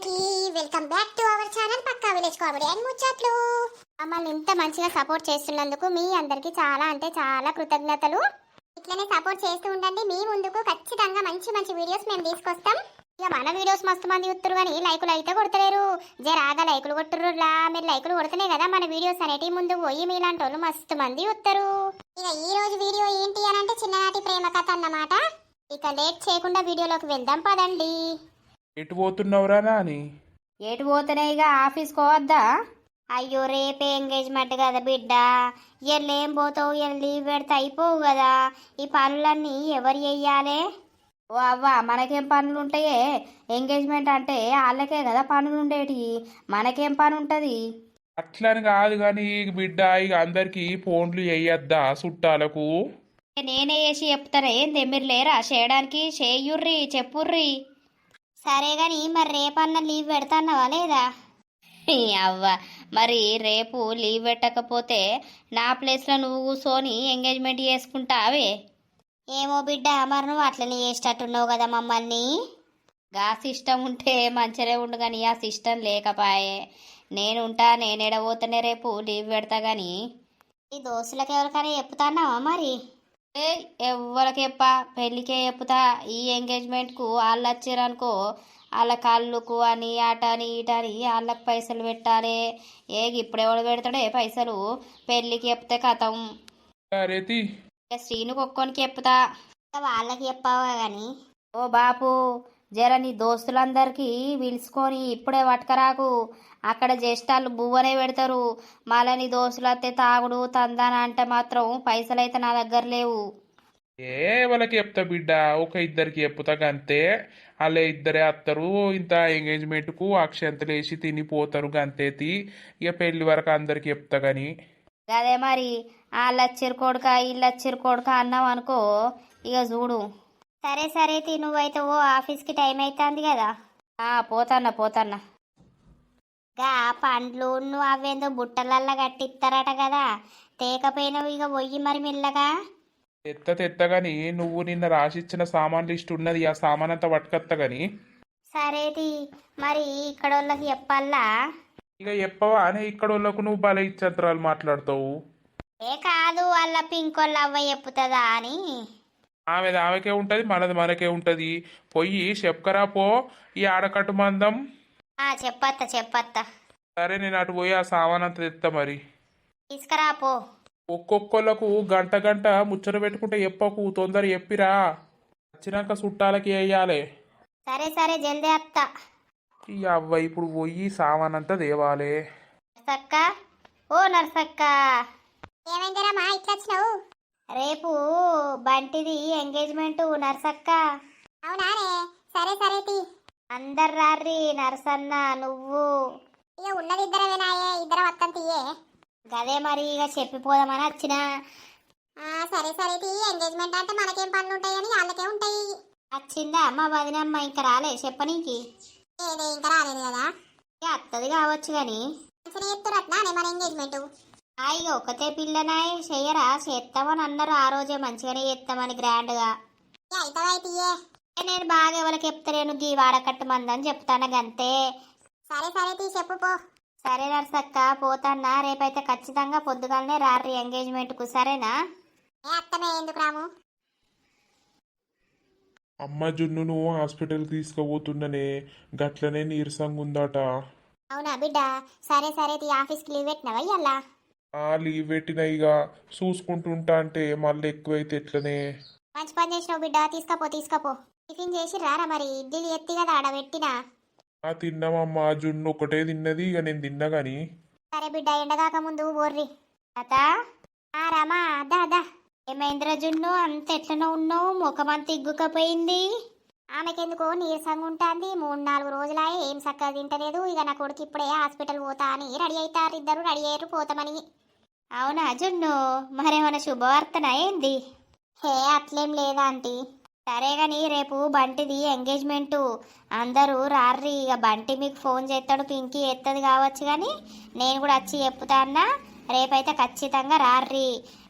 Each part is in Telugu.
అందరికి welcome back to our channel Pakka village comedy and ముచ్చట్లు. మమ్మల్ని ఇంత మంచిగా సపోర్ట్ చేస్తున్నందుకు మీ అందరికి చాలా అంటే చాలా కృతజ్ఞతలు. ఇట్లనే సపోర్ట్ చేస్తూ ఉండండి. మీ ముందుకు ఖచ్చితంగా మంచి మంచి వీడియోస్ మేము తీసుకొస్తాం. ఇక మన వీడియోస్ మస్తు మంది చూస్తున్నారు కానీ లైకులు అయితే కొడతలేరు. జరాగా లైకులు కొట్టుర్రులా. మీరు లైకులు కొడుతున్నాయి కదా మన వీడియోస్ అనేటి ముందుకు పోయి మీలాంటి వాళ్ళు మస్తు మంది చూస్తారు. ఇక ఈ రోజు వీడియో ఏంటి అని అంటే చిన్ననాటి ప్రేమ కథ అన్నమాట. ఇక లేట్ చేయకుండా వీడియోలోకి వెళ్దాం పదండి. ఎటు పోతున్నావురా నాని? ఎటు పోతేనే ఇక ఆఫీస్కి పోవద్దా? అయ్యో రేపే ఎంగేజ్మెంట్ కదా బిడ్డ, ఎల్లేం పోతావు, ఎల్ లీవ్ పెడితే అయిపోవు కదా. ఈ పనులన్నీ ఎవరు చెయ్యాలి? ఓ అవ్వ, మనకేం పనులు ఉంటాయే? ఎంగేజ్మెంట్ అంటే వాళ్ళకే కదా పనులు ఉండేటి, మనకేం పని ఉంటుంది? అట్లని కాదు కానీ బిడ్డ, ఇక అందరికి ఫోన్లు వేయద్దా చుట్టాలకు? నేనే వేసి చెప్తారా ఏంది? మీరు లేరా చేయడానికి? చేయుర్రి, చెప్పుర్రి. సరే గాని మరి రేపన్న లీవ్ పెడతాన్నావా లేదా? అవ్వ, మరి రేపు లీవ్ పెట్టకపోతే నా ప్లేస్లో నువ్వు కూర్చొని ఎంగేజ్మెంట్ చేసుకుంటావే? ఏమో బిడ్డ, మరి నువ్వు అట్లనే చేసేటట్టున్నావు కదా మమ్మల్ని. గా సిస్టమ్ ఉంటే మంచిగా ఉండు కానీ ఆ సిస్టమ్ లేకపాయే. నేనుంటా, నేను ఎడబోతేనే రేపు లీవ్ పెడతా కానీ. ఈ దోస్తులకు ఎవరికైనా చెప్తాన్నావా మరి? ఏ ఎవ్వరికి చెప్పా, పెళ్ళికే చెప్తా. ఈ ఎంగేజ్మెంట్కు వాళ్ళు వచ్చారనుకో, వాళ్ళ కళ్ళుకు అని అట అని ఇట అని వాళ్ళకి పైసలు పెట్టాలి. ఇప్పుడు ఎవడు పెడతాడే పైసలు? పెళ్ళికి చెప్తే కథం. రేతి శ్రీను ఒక్కొనికి చెప్తా. వాళ్ళకి చెప్పావా గాని? ఓ బాపు, జర నీ దోస్తులందరికీ పిలుచుకొని ఇప్పుడే పట్టుకరాకు. అక్కడ జ్యేష్ఠాలు బువ్వనే పెడతారు. మళ్ళీ నీ దోస్తులు వస్తే తాగుడు తందాన అంటే మాత్రం పైసలైతే నా దగ్గర లేవు. వాళ్ళకి చెప్తా బిడ్డ, ఒక ఇద్దరికి చెప్తా గంతే. వాళ్ళే ఇద్దరే వస్తారు. ఇంత ఎంగేజ్మెంట్కు అక్షంతలు వేసి తినిపోతారు గంతేతి. ఇక పెళ్లి వరకు అందరికి చెప్తా కానీ. అదే మరి, వాళ్ళు వచ్చిరు కొడుక వీళ్ళు వచ్చిరు కొడుక అన్నావు అనుకో, ఇక చూడు. సరే సరే తీ, నువ్వైతే ఓ ఆఫీస్కి టైం అవుతుంది కదా. పోతాన్నా. గా పండ్లు నువ్వు అవేందో బుట్టలల్లా కట్టిస్తారట కదా, తేకపోయినావు ఇక పోయి మరి మెల్లగా. తెత్త గాని నువ్వు నిన్న రాసిచ్చిన సామాన్ లిస్ట్ ఉన్నది, ఆ సామాన్ అంతా పట్టుకొత్తా గాని. సరేది మరి ఇక్కడ వాళ్ళకి చెప్పాలా? ఇక చెప్పవా అని ఇక్కడ వాళ్ళకు నువ్వు బల ఇచ్చంతరాలు మాట్లాడతావు. ఏ కాదు, వాళ్ళ పింకోళ్ళ అవ్వ చెప్పుతుందా అని. ఆమెకే ఉంటది, మనది మనకే ఉంటది. పొయ్యి చెప్పకరా పో ఈ ఆడకట్టు మందం. చెప్పత్తా. సరే నేను అటు పోయి ఆ సామాన్ అంతా తెస్తా మరి. తీసుకురా పో. ఒక్కొక్కళ్ళకు గంట గంట ముచ్చట పెట్టుకుంటే చెప్పకు, తొందర చెప్పిరా. వచ్చినాక చుట్టాలకి వేయాలి. సరే జల్దీ అత్తా. ఈ అవ్వ ఇప్పుడు పోయి సామాన్ అంతా దేవాలే. నర్సక్క, ఓ నర్సక్క, ఏమైందిరా మా ఇట్లా వచ్చినావు? రేపు బంటిది ఎంగేజ్మెంట్ నర్సక్క. అవునానే? సరే తీ. అందరు రారి, నర్సన్న నువ్వు ఇక ఉన్నది ఇద్దరమేనాయే, ఇద్దరం వత్తం తీయే. గదే మరి ఇక చెప్పిపోదామని వచ్చిన. సరే తీ. ఎంగేజ్మెంట్ అంటే మనకేం పనులు ఉంటాయి అని వాళ్ళకే ఉంటాయి. వచ్చిందా అమ్మ వదినమ్మ? ఇంకా రాలే చెప్పనీకి? ఏదే ఇంకా రాలేదు కదా. ఇక అత్తది కావచ్చు కానీ చెప్తురట్నా మన ఎంగేజ్మెంట్. ఇక ఒకతే పిల్లనాయ్ చెయ్యరా? చేస్తామని అన్నారు ఆ రోజే, మంచిగానే చేస్తామని గ్రాండ్గా. అయితే నేను బాగా ఎవరికి చెప్తలేను, గీ వాడకట్టు మందని చెప్తాను గంతే. సరే తీ, చెప్పు పో. సరే నర్సక్క, పోతాన్నా. రేపైతే ఖచ్చితంగా పొద్దుగాలనే రారి ఎంగేజ్మెంట్కు, సరేనా? అత్తమే ఎందుకు రాము? అమ్మ జున్నును హాస్పిటల్ తీసుకుపోతుండనే, గట్లనే నీరసంగా ఉందట. అవునా బిడ్డ? సరే తీ, ఆఫీస్కి లీవ్ పెట్టినవా ఇయ్యాల? లీవ్ పెట్టిన, ఇక చూసుకుంటుంటా అంటే మళ్ళీ ఎక్కువైతే ఎట్లనే. మంచి పని చేసినావు బిడ్డ, తీసుకోపో. టిఫిన్ చేసి రారా మరి, ఇడ్లీ ఎత్తి కదా ఆడ పెట్టినా. తిన్నామమ్మా, జున్ను ఒకటే తిన్నది, ఇక నేను తిన్నా గాని. సరే బిడ్డ, ఎండగాక ముందు బోర్రి. అతా రామా, అదా ఏమైందిరా జున్ను, అంత ఎట్లనో ఉన్నావు? ముఖమంత ఇగ్గుకపోయింది. ఆమెకెందుకో నీరసంగా ఉంటుంది. 3-4 రోజులాయే ఏం చక్కగా తింటలేదు. ఇక నా కొడుకు ఇప్పుడే హాస్పిటల్ పోతా అని రెడీ అవుతారు, ఇద్దరు రెడీ అయ్యారు పోతామని. అవునా జున్ను? మరేమైనా శుభవార్తనా ఏంది? అట్లేం లేదా ఆంటీ. సరే కానీ రేపు బంటిది ఎంగేజ్మెంటు, అందరూ రార్రి. ఇక బంటి మీకు ఫోన్ చేస్తాడు, పింకీ ఎత్తది కావచ్చు కానీ నేను కూడా వచ్చి చెప్తా అన్నా. రేపైతే ఖచ్చితంగా రార్రి.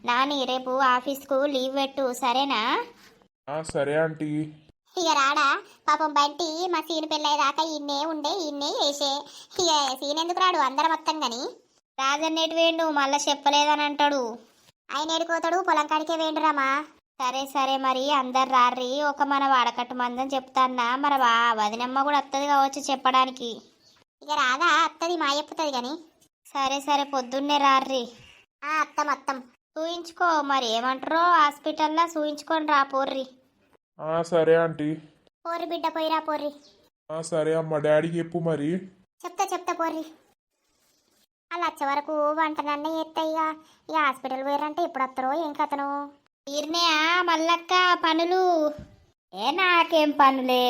నాని రేపు ఆఫీస్కు లీవ్ పెట్టు, సరేనా? సరే ఆంటీ. ఇక రాడా పాపం బంటి మా సీను పెళ్ళయ్యేదాకా ఈయన్నే ఉండే ఈయన్నే వేసే ఇక సీన్ ఎందుకు రాడు అందరం మొత్తం గాని రాజన్నేటి వేండు మళ్ళా చెప్పలేదని అంటాడు. ఆయన ఏడుకోతాడు పొలం కాడికే వేండురామా. సరే సరే మరి అందరు రారి ఒక మన వాడకట్టు మందని చెప్తాన్నా మరి వదినమ్మ కూడా వస్తుంది కావచ్చు చెప్పడానికి. ఇక రాదా అత్తది మా చెప్పుతుంది గాని. సరే సరే పొద్దున్నే రారి. అత్తం అత్తం చూయించుకో మరి ఏమంటారో హాస్పిటల్లో చూయించుకొని రా పోర్రి. సరే ఆంటీ. పోర్రి బిడ్డ పోయిరా పోర్రి. సరే అమ్మ డాడీకి చెప్పు మరి. చెప్తా పోర్రి. అలా వచ్చే వరకు వంటనన్నీ ఎత్తాయి ఇక హాస్పిటల్ పోయారంటే ఎప్పుడు వస్తారో ఏం కథను. తీరినాయా మల్లక్క పనులు? నాకేం పనులే,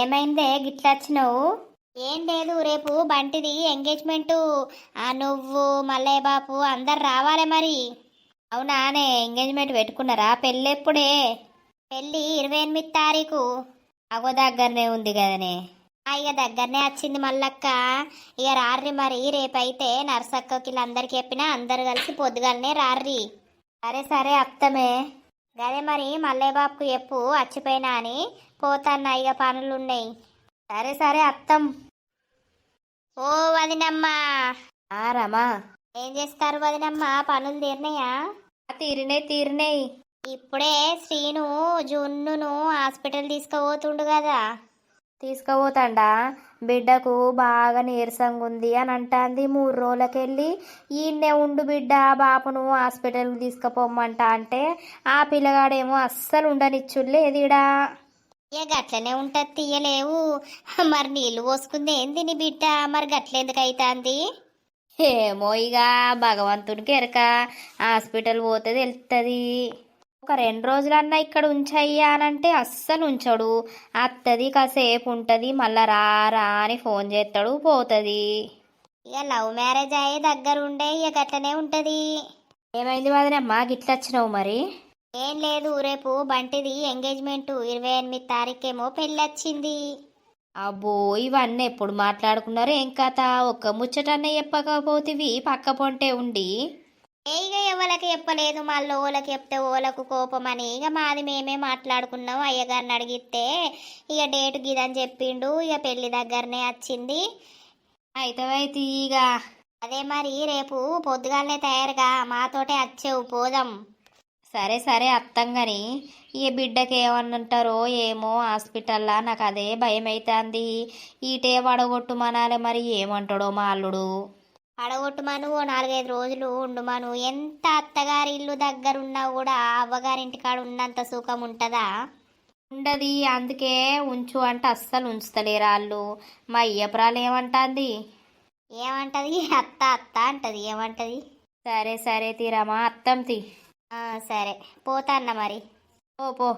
ఏమైందే గిట్లా వచ్చినావు? ఏం లేదు, రేపు బంటిది ఎంగేజ్మెంటు. నువ్వు మల్లయ్య బాపు అందరు రావాలి మరి. అవునానే ఎంగేజ్మెంట్ పెట్టుకున్నారా? పెళ్ళెప్పుడే? పెళ్ళి 28 తారీఖు. అగో దగ్గరనే ఉంది కదనే. ఇక దగ్గరనే వచ్చింది మల్లక్క. ఇక రార్రి మరి రేపైతే నర్సక్కకి వీళ్ళందరికి చెప్పినా అందరు కలిసి పొద్దుగాలనే రార్రి. సరే సరే అత్తమే. గదే మరి మల్లయ్య బాబుకు చెప్పు వచ్చిపోయినా అని. పోతాన్నా ఇక పనులున్నాయి. సరే సరే అత్తం. ఓ వదినమ్మా. రమా ఏం చేస్తారు వదినమ్మ? పనులు తీరినాయా? తీరినాయి. ఇప్పుడే శ్రీను జున్నును హాస్పిటల్ తీసుకుపోతుండు కదా. తీసుకుపోతాండా? బిడ్డకు బాగా నీరసంగా ఉంది అని అంటాంది. 3 రోజులకెళ్ళి ఈయన్నే ఉండు బిడ్డ బాపును హాస్పిటల్కి తీసుకుపోమ్మంట అంటే ఆ పిల్లగాడేమో అస్సలు ఉండనిచ్చులేదిడా. ఇక గట్లనే ఉంటుంది తీయలేవు. మరి నీళ్ళు పోసుకుంది ఏంది నీ బిడ్డ? మరి గట్లెందుకు అవుతుంది? ఏమో ఇక భగవంతుడికి ఎరక. హాస్పిటల్ పోతే తెలుస్తుంది. ఒక 2 రోజులన్నా ఇక్కడ ఉంచయ్యా అనంటే అస్సలు ఉంచడు. అత్తది కాసేపు ఉంటుంది మళ్ళా రా అని ఫోన్ చేస్తాడు పోతుంది. ఇక లవ్ మ్యారేజ్ అయ్యే దగ్గర ఉండే ఇక గట్లనే ఉంటుంది. ఏమైంది వదినమ్మా గిట్లా వచ్చినావు మరి? ఏం లేదు, రేపు బంటిది ఎంగేజ్మెంట్ 28 తారీఖేమో పెళ్ళొచ్చింది. అబ్బో ఇవన్నీ ఎప్పుడు మాట్లాడుకున్నారు ఏం కథ? ఒక్క ముచ్చటన్న చెప్పకపోతివి పక్క పొంటే ఉండి. ఇక ఎవరికి చెప్పలేదు, మళ్ళీ ఓళ్ళకి చెప్తే ఓలకు కోపం అని ఇక మాది మేమే మాట్లాడుకున్నాం. అయ్యగారిని అడిగితే ఇక డేటు గిదని చెప్పిండు. ఇక పెళ్లి దగ్గరనే వచ్చింది. అయితే ఇక అదే మరి రేపు పొద్దుగాలనే తయారుగా మాతోటే వచ్చేవు పోదాం. సరే సరే అత్తంగాని ఈ బిడ్డకి ఏమన్నంటారో ఏమో హాస్పిటల్లా. నాకు అదే భయం అవుతుంది. ఈటే వడగొట్టు మనాలి మరి ఏమంటాడో మా అల్లుడు. అడగొట్టుమను, 4-5 రోజులు ఉండుమను. ఎంత అత్తగారి ఇల్లు దగ్గరున్నా కూడా అవ్వగారింటి కాడ ఉన్నంత సుఖం ఉంటుందా? ఉండది. అందుకే ఉంచు అంటే అస్సలు ఉంచుతలేరు వాళ్ళు. మా అయ్యపురాలు ఏమంటుంది? అత్త అంటది. ఏమంటది? సరే సరే తీరమ్మా అత్తం తీ. సరే పోతాన్న మరి. పో.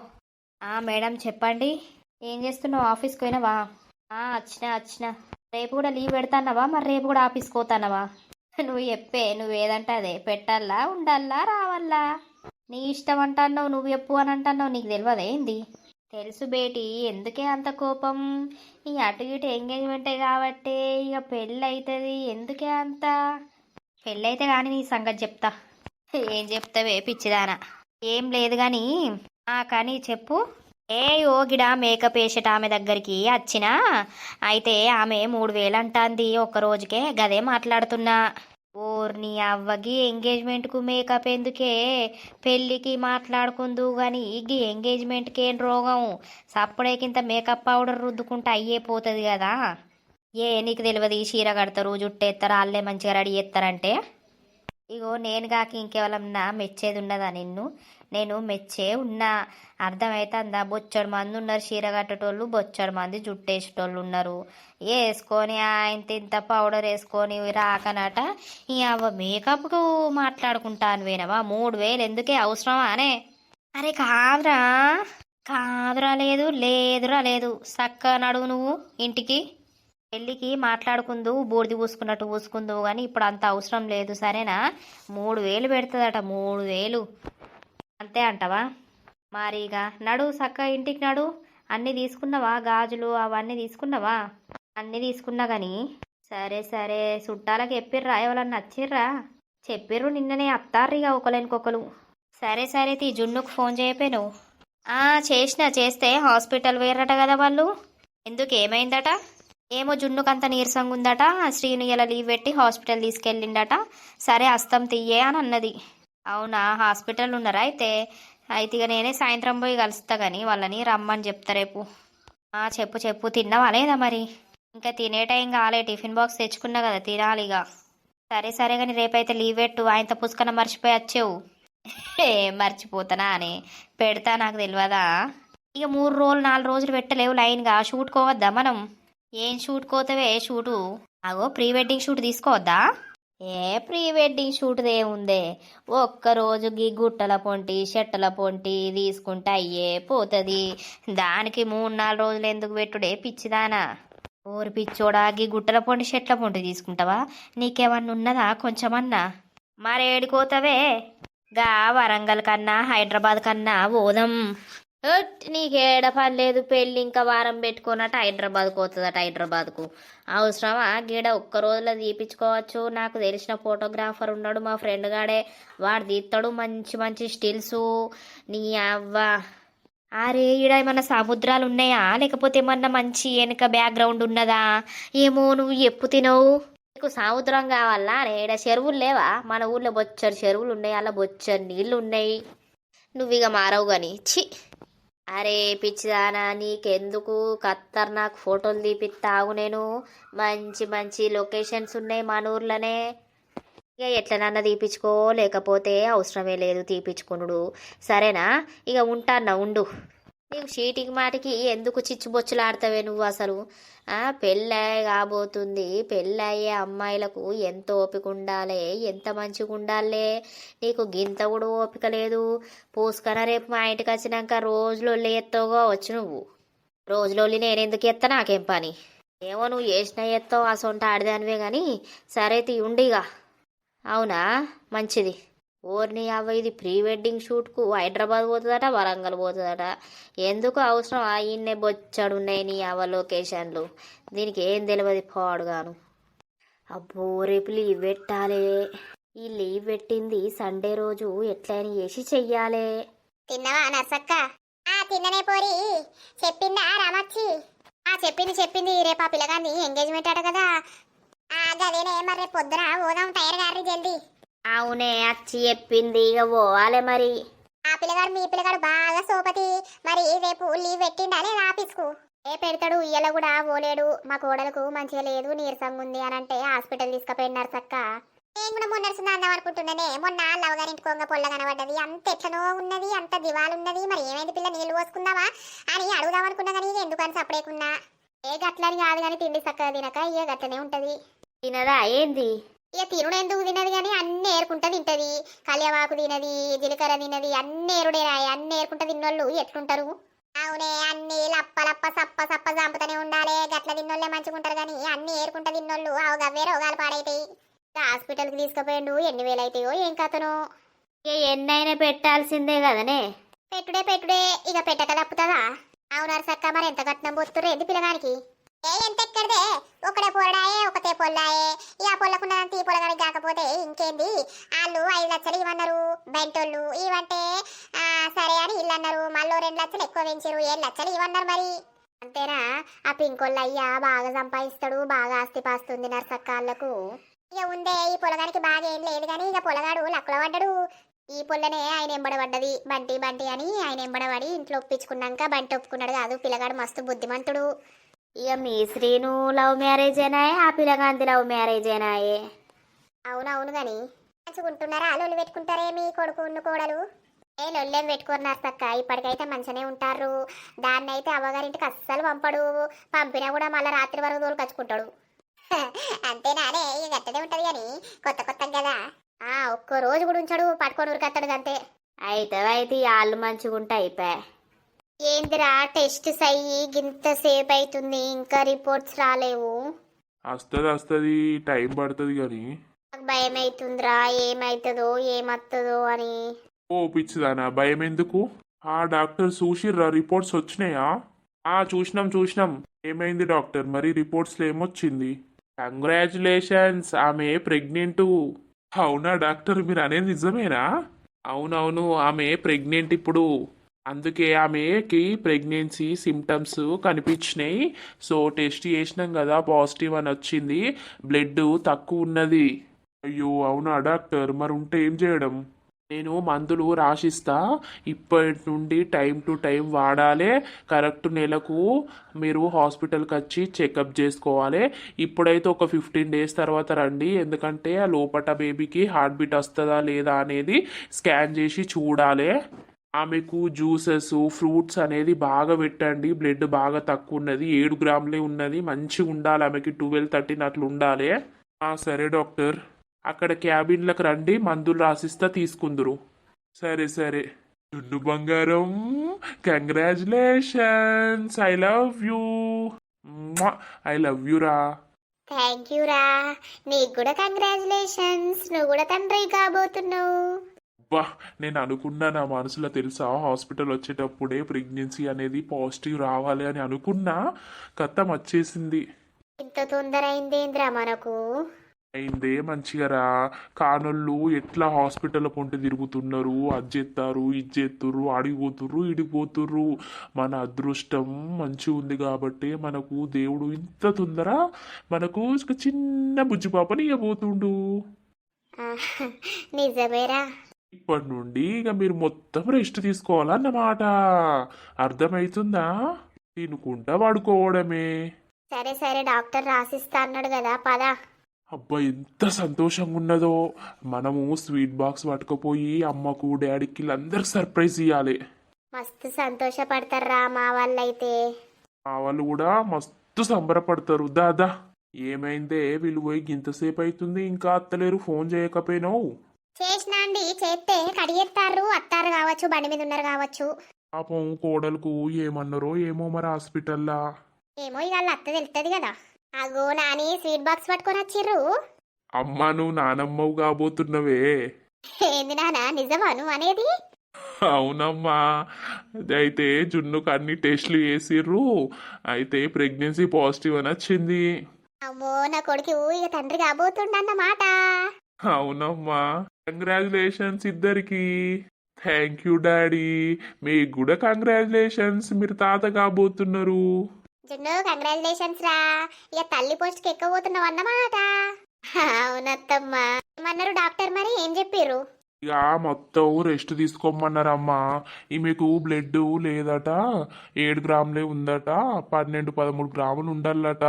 మేడం చెప్పండి. ఏం చేస్తున్నావు? ఆఫీస్కి పోయినావా? వచ్చిన. రేపు కూడా లీవ్ పెడతానవా? మరి రేపు కూడా ఆఫీస్కి పోతానవా? నువ్వు చెప్పే, నువ్వేదంటే అదే పెట్టాలా ఉండాలా రావాలా నీ ఇష్టం అంటున్నావు. నువ్వు చెప్పు అని అంటున్నావు. నీకు తెలియదా ఏంది? తెలుసు బేటి, ఎందుకే అంత కోపం? ఈ అటు ఇటు ఎంగేజ్మెంటే కాబట్టి ఇక పెళ్ళి అవుతుంది. ఎందుకే అంత? పెళ్ళి అయితే కానీ నీ సంగతి చెప్తా. ఏం చెప్తావే పిచ్చిదానా? ఏం లేదు కానీ కానీ చెప్పు. యోగిడ మేకప్ వేసేట ఆమె దగ్గరికి వచ్చినా అయితే ఆమె 3000 అంటాంది ఒక్క రోజుకే. గదే మాట్లాడుతున్నా. ఓర్ని అవ్వగి ఎంగేజ్మెంట్కు మేకప్ ఎందుకే? పెళ్ళికి మాట్లాడుకుందు గాని ఈ ఎంగేజ్మెంట్కి ఏం రోగం? సప్పుడేకింత మేకప్ పౌడర్ రుద్దుకుంటే అయ్యే పోతుంది కదా. నీకు తెలియదు? ఈ చీర కడతారు జుట్టేస్తారు వాళ్ళే మంచిగా రెడీ చేస్తారంటే. ఇగో నేను కాక ఇంకెవరన్నా మెచ్చేది ఉన్నదా నిన్ను? నేను మెచ్చే ఉన్నా. అర్థమవుతుందా? బొచ్చడు మంది ఉన్నారు చీర కట్టేటోళ్ళు, బొచ్చడు మంది జుట్టేసేటోళ్ళు ఉన్నారు. వేసుకొని ఇంత పౌడర్ వేసుకొని రాకనట అవ్వ మేకప్కు మాట్లాడుకుంటాను వేనవా? 3000 ఎందుకే అవసరమా అనే? అరే కాదురా లేదు చక్కగా నడువు నువ్వు ఇంటికి. పెళ్ళికి మాట్లాడుకుందు బూడిది పూసుకున్నట్టు పూసుకుందు కానీ ఇప్పుడు అంత అవసరం లేదు సరేనా? 3000 పెడుతుందట. 3000 అంతే అంటావా? మరిగా నడు చక్క ఇంటికి నడు. అన్నీ తీసుకున్నావా? గాజులు అవన్నీ తీసుకున్నావా? అన్నీ తీసుకున్నా కానీ. సరే చుట్టాలకు చెప్పిర్రా? ఎవరన్నా నచ్చిర్రా? చెప్పిర్రు నిన్ననే అత్తారు ఇక ఒకలేనికొకరు. సరే తీ జున్నుకు ఫోన్ చేయపోయావు. చేస్తే హాస్పిటల్ వేరట కదా వాళ్ళు. ఎందుకు ఏమైందట? ఏమో జున్నుకంత నీరసంగా ఉందట. శ్రీను ఇలా లీవ్ పెట్టి హాస్పిటల్ తీసుకెళ్ళిండట. సరే అస్తం తీయే అని అన్నది. అవునా, హాస్పిటల్ ఉన్నారా? అయితే ఇక నేనే సాయంత్రం పోయి కలుస్తా కానీ వాళ్ళని రమ్మని చెప్తా రేపు. చెప్పు తిన్నావా లేదా మరి? ఇంకా తినే టైం కాలే, టిఫిన్ బాక్స్ తెచ్చుకున్నా కదా, తినాలిగా. సరే కానీ రేపైతే లీవ్ పెట్టు, ఆయనతో పుస్తకం మర్చిపోయి వచ్చేవు. మర్చిపోతానా అని పెడతా, నాకు తెలియదా? ఇక 3 రోజులు 4 రోజులు పెట్టలేవు లైన్గా. షూట్ కోవద్దా మనం? ఏం షూట్ కోతవే షూటు? అగో ప్రీ వెడ్డింగ్ షూట్ తీసుకోవద్దా? ప్రీ వెడ్డింగ్ షూట్ ఏముందే, ఒక్కరోజు గీ గుట్టల పొంటి చెట్టల పొంటి తీసుకుంటే అయ్యే పోతుంది. దానికి 3-4 రోజులు ఎందుకు పెట్టుడే పిచ్చిదానా? ఊరి పిచ్చోడా, గీ గుట్టల పొంటి చెట్ల పొంటి తీసుకుంటావా? నీకేమన్నా ఉన్నదా కొంచెమన్నా? మరేడికోతవే? గా వరంగల్ కన్నా హైదరాబాద్ కన్నా పోదాం. నీకేడ పని లేదు, పెళ్ళి ఇంకా వారం పెట్టుకున్నట్టు హైదరాబాద్కు పోతుందట. హైదరాబాద్కు అవసరమా? గీడ ఒక్క రోజులో తీపించుకోవచ్చు. నాకు తెలిసిన ఫోటోగ్రాఫర్ ఉన్నాడు, మా ఫ్రెండ్ గాడే, వాడు తీస్తాడు మంచి మంచి స్టిల్స్. నీ అవ్వ, అరే ఈడ ఏమన్నా సముద్రాలు ఉన్నాయా, లేకపోతే ఏమన్నా మంచి వెనక బ్యాక్గ్రౌండ్ ఉన్నదా? ఏమో, నువ్వు ఎప్పు తినవు. నీకు సముద్రం కావాలా? ఈడ చెరువులు లేవా? మన ఊళ్ళో బొచ్చరు చెరువులు ఉన్నాయి, అలా బొచ్చరు నీళ్ళు ఉన్నాయి. నువ్వు ఇక మారవు కానీ చి. అరే పిచ్చిదానా, నీకెందుకు ఖత్తర్, నాకు ఫోటోలు తీపిస్తావు నేను. మంచి మంచి లొకేషన్స్ ఉన్నాయి మన ఊర్లోనే. ఇక ఎట్లనన్నా తీపించుకో, లేకపోతే అవసరమే లేదు తీపించుకునుడు. సరేనా? ఇక ఉంటాన్నా, ఉండు. నీకు చీటికి మాటికి ఎందుకు చిచ్చుబొచ్చులాడతావే నువ్వు అసలు? పెళ్ళి కాబోతుంది, పెళ్ళయ్యే అమ్మాయిలకు ఎంత ఓపిక ఉండాలి, ఎంత మంచిగా ఉండాలే. నీకు గింత కూడా ఓపిక లేదు. పూసుకన రేపు మా ఇంటికి వచ్చినాక రోజులొల్లి ఎత్తోగా వచ్చు నువ్వు. రోజులొల్లి నేనెందుకు ఎత్తా, నాకేం పని? ఏమో నువ్వు చేసిన ఎత్తావు, ఆ సొంట ఆడదానివే కానీ. సరే తీయుండిగా. అవునా, మంచిది. ఓర్ని అవ్వ, ఇది ప్రీ వెడ్డింగ్ షూట్కు హైదరాబాద్ పోతుందట, వరంగల్ పోతుందట. ఎందుకు అవసరం? ఈయన్నే బొచ్చాడున్నాయి నీ అవ్వ లొకేషన్లు. దీనికి ఏం తెలియదు పాడుగాను. అబ్బో రేపు లీవ్ పెట్టాలి. ఈ లీవ్ పెట్టింది సండే రోజు ఎట్లయినా చేసి చెయ్యాలి. తిన్నవా నర్సక్క? తిన్ననే పోరి. చెప్పిందా రామచ్చి? చెప్పింది. రేపు ఆ పిల్లగాంది ఎంగేజ్మెంట్ అట కదా. గదేనే, మరి రేపు పొద్దున పోదాం, తయారు గారి జల్దీ. అవునే, అచ్చి చెప్పింది, ఇక పోవాలి మరి. ఆ పిల్లగాడు, మీ పిల్లగాడు బాగా సోపతి. మరి రేపు లీవ్ పెట్టిండా లేదా ఆఫీస్కు? పెడతాడు. ఇయ్యాల కూడా పోలేడు. మా కోడలకు మంచిగా లేదు, నీరసంగా ఉంది అని అంటే హాస్పిటల్ తీసుకుపోయిన నర్సక్క. నేను కూడా మొన్న నడుచుందా అందాం అనుకుంటున్నానే. మొన్న లవగారింటి కొంగ పొల్ల కనబడ్డది, అంత ఎట్లనో ఉన్నది, అంత దివాలున్నది. మరి ఏమైంది పిల్ల, నీళ్ళు పోసుకుందామా అని అడుగుదాం అనుకున్నా కానీ ఎందుకని సపడేకున్నా. గట్లని కాదు కానీ తిండి చక్కగా తినక ఇక గట్లనే ఉంటది. తినదా ఏంది? ఇక తినుడు ఎందుకు తినది కానీ అన్ని ఏరుకుంటా తింటది. కళ్యామాకు తినది, జీలకర్ర తినది, అన్ని ఏరుడే. అన్ని ఏరుకుంటా తిన్నోళ్ళు ఎట్లుంటారు? అవునే, అన్ని లప్ప సప్ప చంపుతూనే ఉండాలి. గట్ల తిన్నోళ్ళే మంచిగా ఉంటారు కానీ అన్ని ఏరుకుంటా తిన్నోళ్ళు అవగవ్వే రోగాలు పాడైతాయి. హాస్పిటల్కి తీసుకుపోయిండు, ఎన్ని వేలు అవుతాయో ఏం కథను. ఇక ఎన్నైనా పెట్టాల్సిందే కదనే. పెట్టుడే ఇక పెట్టక తప్పుతుందా? అవునారు సక్క, మరి ఎంత కట్నం పోతుర్రు ఏంది పిల్లగానికి? ఎంత ఎక్కడిదే, ఒకటే పొలడాయే, ఒకటే పొల్లాయే. ఇక పొల్లకున్నదంతా ఈ పొలగానికి కాకపోతే ఇంకేంది. వాళ్ళు 5 లక్షలు ఇవ్వన్నారు బెంటోళ్ళు. ఇవంటే సరే అని ఇల్లు అన్నారు. మళ్ళీ 2 లక్షలు ఎక్కువ పెంచారు, 7 లక్షలు ఇవ్వన్నారు. మరి అంతేనా? ఆ పింకోళ్ళ అయ్యా బాగా సంపాదిస్తాడు, బాగా ఆస్తి పాస్తుంది నర్సక్క వాళ్ళకు. ఇక ఉందే, ఈ పొలగానికి బాగా ఏం లేదు కానీ ఇక పొలగాడు లక్కుల పడ్డాడు. ఈ పొల్లనే ఆయన ఎంబడబడ్డది, బంటి అని ఆయన ఎంబడబడి ఇంట్లో ఒప్పించుకున్నాక బంటి ఒప్పుకున్నాడు కాదు. పిల్లగాడు మస్తు బుద్ధిమంతుడు. ఇక మీ శ్రీను లవ్ మ్యారేజేనాయే, ఆ పిల్లగాంతి లవ్ మ్యారేజేనాయే? అవునవును గాని మంచిగుంటున్నారా? లొల్లి పెట్టుకుంటారే మీ కొడుకు కోడలు? లొల్లేం పెట్టుకున్నారు తక్క, ఇప్పటికైతే మంచిగానే ఉంటారు. దాన్ని అయితే అవ్వగారింటికి అస్సలు పంపడు. పంపినా కూడా మళ్ళీ రాత్రి వరకు తోలుకొచ్చుకుంటాడు. అంతేనానే? ఇక గట్టనే ఉంటది కానీ కొత్త కదా. ఒక్క రోజు కూడా ఉంచాడు, పట్టుకొని ఉరికత్తాడు అంతే. అయితే వాళ్ళు మంచిగుంటే అయిపోయా. ఏందిరా టెస్ట్స్ అయ్యి గింత సేపు అవుతుంది, ఇంకా రిపోర్ట్స్ రాలేవు? వస్తుంది, టైం పడుతుంది కానీ. నాకు భయం అవుతుందిరా, ఏమవుతుందో ఏమవుతుందో అని. ఓ పిచ్చిదానా, భయం ఎందుకు? డాక్టర్ చూసిర్రా, రిపోర్ట్స్ వచ్చినాయా? చూసినాం. ఏమైంది డాక్టర్ మరి? రిపోర్ట్స్లో ఏమొచ్చింది? కంగ్రాచులేషన్స్, ఆమె ప్రెగ్నెంట్. అవునా డాక్టర్, మీరు అనేది నిజమేనా? అవునవును, ఆమె ప్రెగ్నెంట్ ఇప్పుడు. అందుకే ఆమెకి ప్రెగ్నెన్సీ సిమ్టమ్స్ కనిపించినాయి. సో టెస్ట్ చేసినాం కదా, పాజిటివ్ అని వచ్చింది. బ్లడ్ తక్కువ ఉన్నది. అయ్యో అవునా డాక్టర్, మరి ఉంటే ఏం చేయడం? నేను మందులు రాసిస్తా. ఇప్పటి నుండి టైం టు టైం వాడాలి. కరెక్ట్ నెలకు మీరు హాస్పిటల్కి వచ్చి చెకప్ చేసుకోవాలి. ఇప్పుడైతే ఒక 15 డేస్ తర్వాత రండి, ఎందుకంటే ఆ లోపట బేబీకి హార్ట్ బీట్ వస్తుందా లేదా అనేది స్కాన్ చేసి చూడాలి. ఆమెకు జ్యూసెస్ ఫ్రూట్స్ అనేది బాగా పెట్టండి. బ్లడ్ బాగా తక్కువ ఉన్నది, 7 గ్రాములే ఉన్నది. మంచిగా ఉండాలి, ఆమెకి 12, 13 అట్లా ఉండాలి. సరే డాక్టర్, అక్కడ క్యాబిన్లకు రండి, మందులు రాసిస్తా, తీసుకుందురు. సరే సరే. చున్ను బంగారం, congratulations, I love you. I love you రా. థ్యాంక్ యూ రా. నీకు కూడా కంగ్రాచులేషన్స్, నువ్వు కూడా తండ్రి కాబోతున్నావు. బా, నేను అనుకున్నా నా మనసులో, తెలుసా, హాస్పిటల్ వచ్చేటప్పుడే ప్రెగ్నెన్సీ అనేది పాజిటివ్ రావాలి అని అనుకున్నా. కథం వచ్చేసింది. ఇంత తొందర అయిందేంద్రా మనకు. అయిందే మంచిగా రా. కానోళ్ళు ఎట్లా హాస్పిటల్ పొంటి తిరుగుతున్నారు, అది చేస్తారు, ఇది చేస్తుర్రు, అడిగిపోతుర్రు, ఇడిపోతుర్రు. మన అదృష్టం మంచిగా ఉంది కాబట్టి మనకు దేవుడు ఇంత తొందర మనకు ఒక చిన్న బుజ్జి పాపని ఇవ్వబోతుండు. ఆ, నిజమేరా. ఇప్పటి నుండి ఇక మీరు మొత్తం రెస్ట్ తీసుకోవాలన్నమాట. అర్థమవుతుందా? తినుకుంటా వాడుకోవడమే. సరే సరే, డాక్టర్ రాసిస్తా అన్నాడు కదా, పద. అబ్బా, ఎంత సంతోషంగా ఉన్నదో. మనము స్వీట్ బాక్స్ పట్టుకుపోయి అమ్మకు డాడీకి వీళ్ళందరికి సర్ప్రైజ్ ఇవ్వాలి. మస్తు సంతోషపడతారా మా వాళ్ళైతే. ఆ వాళ్ళు కూడా మస్తు సంబరపడతారు. దాదా, ఏమైందే, వీళ్ళు పోయి ఇంతసేపు అవుతుంది ఇంకా అత్తలేరు, ఫోన్ చేయకపోయినావు? చేసినా అండి, చేస్తే కడిగేస్తారు, అత్తారు కావచ్చు, బండి మీద ఉన్నారు కావచ్చు. పాపం కోడలకు ఏమన్నారో ఏమో మరి హాస్పిటల్లా. ఏమో ఇక వాళ్ళ అత్త తెలుస్తుంది కదా. అగో నాని స్వీట్ బాక్స్ పట్టుకొని వచ్చిర్రు. అమ్మా, నువ్వు నానమ్మవు కాబోతున్నవే. ఏంది నాన్న, నిజమా నువ్వు అనేది? అవునమ్మా. అయితే జున్నుకు అన్ని టెస్టులు చేసిర్రు, అయితే ప్రెగ్నెన్సీ పాజిటివ్ అని వచ్చింది. అమ్మో, నా కొడుకు ఇక తండ్రి కాబోతుండన్నమాట. అవునమ్మా, కంగ్రాచులేషన్స్ ఇద్దరికి. Thank you daddy. మీకు కూడా కంగ్రాచులేషన్స్, మీరు తాత కాబోతున్నారు. జున్ను కంగ్రాచులేషన్స్ రా. ఇక తల్లి పోస్ట్కి ఎక్కబోతున్నావు అన్నమాట. అవునత్తమ్మా. ఏమన్నారు డాక్టర్, మరి ఏం చెప్పారు? ఇక మొత్తం రెస్ట్ తీసుకోమన్నారమ్మా. ఈమెకు బ్లడ్ లేదట, 7 గ్రాములే ఉందట, 12, 13 గ్రాములు ఉండాలట.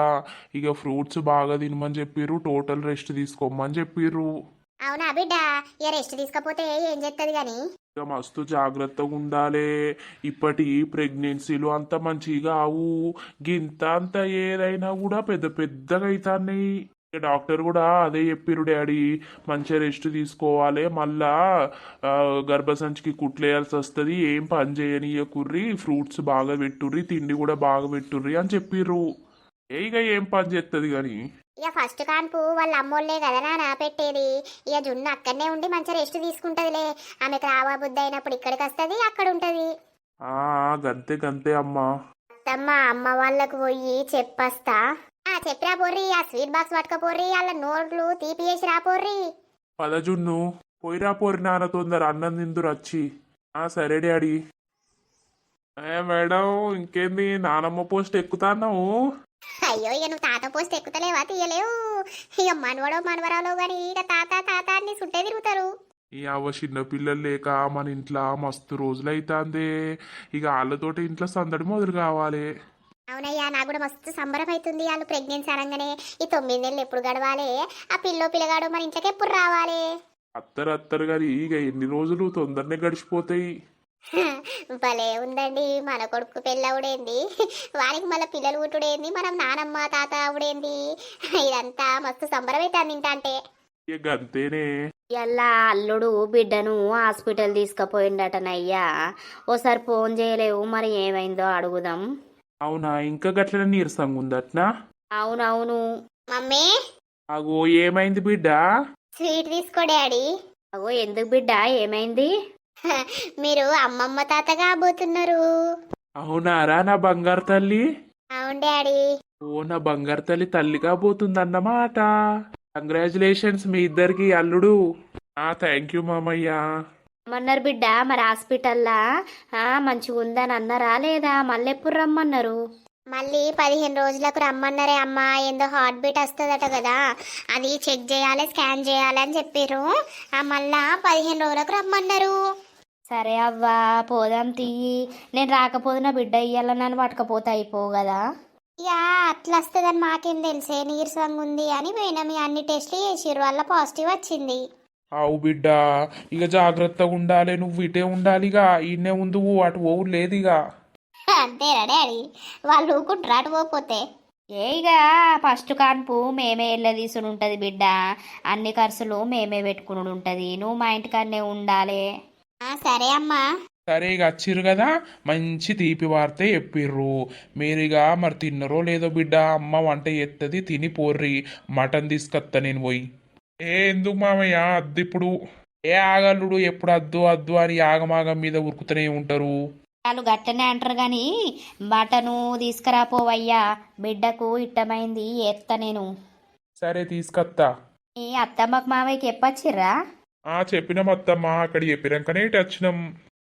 ఇక ఫ్రూట్స్ బాగా తినమని చెప్పిర్రు, టోటల్ రెస్ట్ తీసుకోమని చెప్పిర్రు. అవునా బిడ్డ, ఇక రెస్ట్ తీసుకోపోతే ఏం చేస్తుంది గాని. ఇక మస్తు జాగ్రత్తగా ఉండాలి. ఇప్పటి ప్రెగ్నెన్సీలు అంత మంచిగా కావు. గింత అంత ఏదైనా కూడా పెద్ద పెద్దగా అవుతాయి. డాక్టర్ కూడా అదే చెప్పిరు డాడీ, మంచిగా రెస్ట్ తీసుకోవాలి, మళ్ళా గర్భసంచికి కుట్లేయాల్సి వస్తుంది, ఏం పని చేయనీయకుర్రి, ఫ్రూట్స్ బాగా పెట్టుర్రి, తిండి కూడా బాగా పెట్టుర్రి అని చెప్పిర్రు. ఇక ఏం పని చేస్తుంది కానీ. ఇక ఫస్ట్ కాన్పు వాళ్ళ అమ్మోళ్ళే కదా నాన్న పెట్టేది. ఇక జున్ను అక్కడనే ఉండి మంచిగా రెస్ట్ తీసుకుంటదిలే. ఆమెకు రావా బుద్ధి అయినప్పుడు ఇక్కడికి వస్తుంది, అక్కడ ఉంటది. గంతే గంతే అమ్మా. అమ్మ వాళ్ళకు పోయి చెప్పస్తా. చెప్పిరా పోర్రి, ఆ స్వీట్ బాక్స్ పట్టుకపోర్రి, వాళ్ళ నోట్లు తీపి చేసి రాపోర్రి. పదజున్ను పోయిరా పోరి నాన్న, తొందర అన్నం తిందురు వచ్చి. సరే డాడీ. మేడం, ఇంకేంది, నానమ్మ పోస్ట్ ఎక్కుతాన్నావు? అయ్యో, ఇక నువ్వు తాత పోస్ట్ ఎక్కుతలేవా, తీయలేవు. ఇక మనవడో మనవరాలో గాని ఇక తాత తాత అని సుట్టే తిరుగుతారు. ఈ చిన్న పిల్లలు లేక మన ఇంట్లో మస్తు రోజులు అవుతుంది. ఇక వాళ్ళతోటి ఇంట్లో సందడి మొదలు కావాలి. అవునయ్యా, నాకు కూడా మస్తు సంబరం అవుతుంది. వాళ్ళు ప్రెగ్నెన్సీ అనగానే ఈ 9 నెలలు ఎప్పుడు గడవాలి, ఆ పిల్లగాడు మన ఇంట్లోకి ఎప్పుడు రావాలి. అత్తరు కానీ ఇక ఎన్ని రోజులు తొందరనే గడిచిపోతాయి. భలే ఉందండి, మన కొడుకు పెళ్ళవుడేంది, వానికి మళ్ళీ పిల్లలు పుట్టుడేంది, మనం నానమ్మ తాత అవుడేంది, ఇదంతా మస్తు సంబరం అవుతుంది ఇంత అంటే. ఇక అంతేనే. ఇలా అల్లుడు బిడ్డను హాస్పిటల్ తీసుకుపోయిండటనయ్యా. ఓసారి ఫోన్ చేయలేవు, మరి ఏమైందో అడుగుదాం. అవునా, ఇంకా గట్లనే నీరసంగా ఉందట్నా? అవునవును. మమ్మీ, అగో ఏమైంది బిడ్డ? స్వీట్ తీసుకో డాడీ. అగో ఎందుకు బిడ్డ, ఏమైంది? మీరు అమ్మమ్మ తాత కాబోతున్నారు. అవునారా నా బంగారు తల్లి? అవును డాడీ. ఓ, నా బంగారు తల్లి తల్లి కాబోతుందన్నమాట. కంగ్రాచులేషన్స్ మీ ఇద్దరికి అల్లుడు. థ్యాంక్ యూ మామయ్య. రమ్మన్నారు బిడ్డ మరి హాస్పిటల్లా మంచిగా ఉందని అన్నారా లేదా మళ్ళీ ఎప్పుడు రమ్మన్నారు? మళ్ళీ 15 రోజులకు రమ్మన్నారే అమ్మ. ఏందో హార్ట్ బీట్ వస్తుందట కదా, అది చెక్ చేయాలి, స్కాన్ చేయాలి అని చెప్పారు. మళ్ళా 15 రోజులకు రమ్మన్నారు. సరే అవ్వా పోదాం తీయి. నేను రాకపోతున్నా బిడ్డ ఇయ్యాల నన్ను పట్టుకపోతే అయిపోవు కదా. ఇక అట్లా వస్తుందని మాకేం తెలిసే, నీరసంగా ఉంది అని పోయినా. మీ అన్ని టెస్టులు చేసిర్రు, వల్ల పాజిటివ్ వచ్చింది. అవు బిడ్డ, ఇక జాగ్రత్తగా ఉండాలి. నువ్వు ఇటే ఉండాలిగా, ఈయనే ఉండు, అటు పోవు లేదిగా. అంతేనా డాడీ? వాళ్ళు ఊకుంటారు అటు పోతే? ఇక ఫస్ట్ కాన్పు మేమే ఇళ్ళ తీసుకుని ఉంటుంది బిడ్డ, అన్ని ఖర్చులు మేమే పెట్టుకుని ఉంటుంది. నువ్వు మా ఇంటికన్నే ఉండాలి. సరే అమ్మా. సరే ఇక వచ్చిర్రు కదా, మంచి తీపి వార్తే చెప్పిర్రు. మీరిగా మరి తిన్నరో లేదో బిడ్డ, అమ్మ వంట చేస్తుంది, తిని పోర్రి. మటన్ తీసుకొత్తా నేను పోయి. ఎందుకు మామయ్య అద్దు ఇప్పుడు? ఆగల్లుడు ఎప్పుడు అద్దు అద్దు అని ఆగమాగం మీద ఉరుకుతూనే ఉంటారు. వాళ్ళు గట్టనే అంటారు కానీ మటను తీసుకురాపోవయ్యా, బిడ్డకు ఇట్టమైంది ఎత్తా నేను. సరే తీసుకొత్తా. ఈ అత్తమ్మకు మావయ్యకి ఎప్పచ్చిర్రా? చెప్పినాం అత్తమ్మ, అక్కడ చెప్పినాకనే ఇటు వచ్చినాం.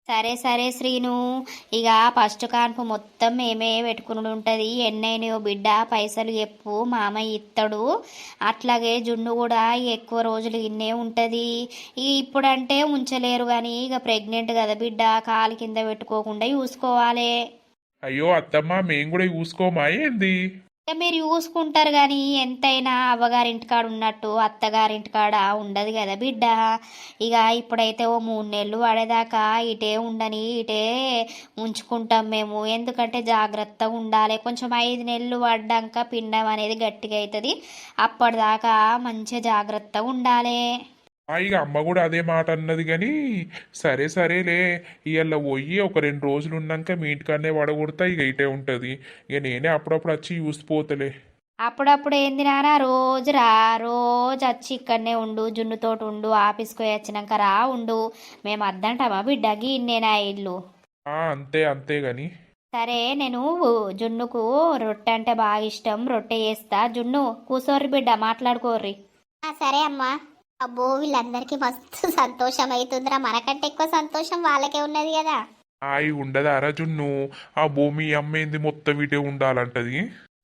సరే సరే శ్రీను, ఇక ఫస్ట్ కాన్పు మొత్తం మేమే పెట్టుకుని ఉంటుంది. ఎన్నైనాయో బిడ్డ పైసలు చెప్పు, మామయ్య ఇస్తాడు. అట్లాగే జున్ను కూడా ఎక్కువ రోజులు ఇన్నే ఉంటుంది. ఇప్పుడంటే ఉంచలేరు కానీ ఇక ప్రెగ్నెంట్ కదా బిడ్డ, కాలు కింద పెట్టుకోకుండా చూసుకోవాలి. అయ్యో అత్తమ్మ, మేము కూడా చూసుకోమా ఏంది? ఇక మీరు చూసుకుంటారు కానీ ఎంతైనా అవ్వగారింటికాడ ఉన్నట్టు అత్తగారింటికాడ ఉండదు కదా బిడ్డ. ఇక ఇప్పుడైతే ఓ 3 నెలలు పడేదాకా ఇటే ఉండని, ఇటే ఉంచుకుంటాం మేము. ఎందుకంటే జాగ్రత్తగా ఉండాలి. కొంచెం 5 నెలలు పడ్డాక పిండం అనేది గట్టిగా అవుతుంది. అప్పటిదాకా మంచిగా జాగ్రత్తగా ఉండాలి. ఇక అమ్మ కూడా అదే మాట అన్నది కానీ సరే సరేలే, ఇవాళ పోయి ఒక 2 రోజులు ఉన్నాక మీ ఇంటికన్నే పడగొడతా. ఇక ఇటే ఉంటుంది. ఇక నేనే అప్పుడప్పుడు వచ్చి చూసిపోతలే. అప్పుడప్పుడు ఏంది నాన్న, రోజు రా, రోజు వచ్చి ఇక్కడనే ఉండు, జున్నుతోటి ఉండు, ఆఫీస్కి వచ్చినాక రా ఉండు. మేము అద్దంటామా బిడ్డకి ఇన్నేనా ఇల్లు? అంతే అంతే గాని. సరే నేను జున్నుకు రొట్టె అంటే బాగా ఇష్టం, రొట్టె చేస్తా. జున్ను కూసోర్రి బిడ్డ, మాట్లాడుకోర్రి. సరే అమ్మా. అబ్బో వీళ్ళందరికీ మస్తు సంతోషం అవుతుందిరా, మనకంటే ఎక్కువ సంతోషం వాళ్ళకే ఉన్నది కదా. ఉండదా రజున్ను? ఆ భూమి అమ్మేంది మొత్తం ఇటే ఉండాలంటది.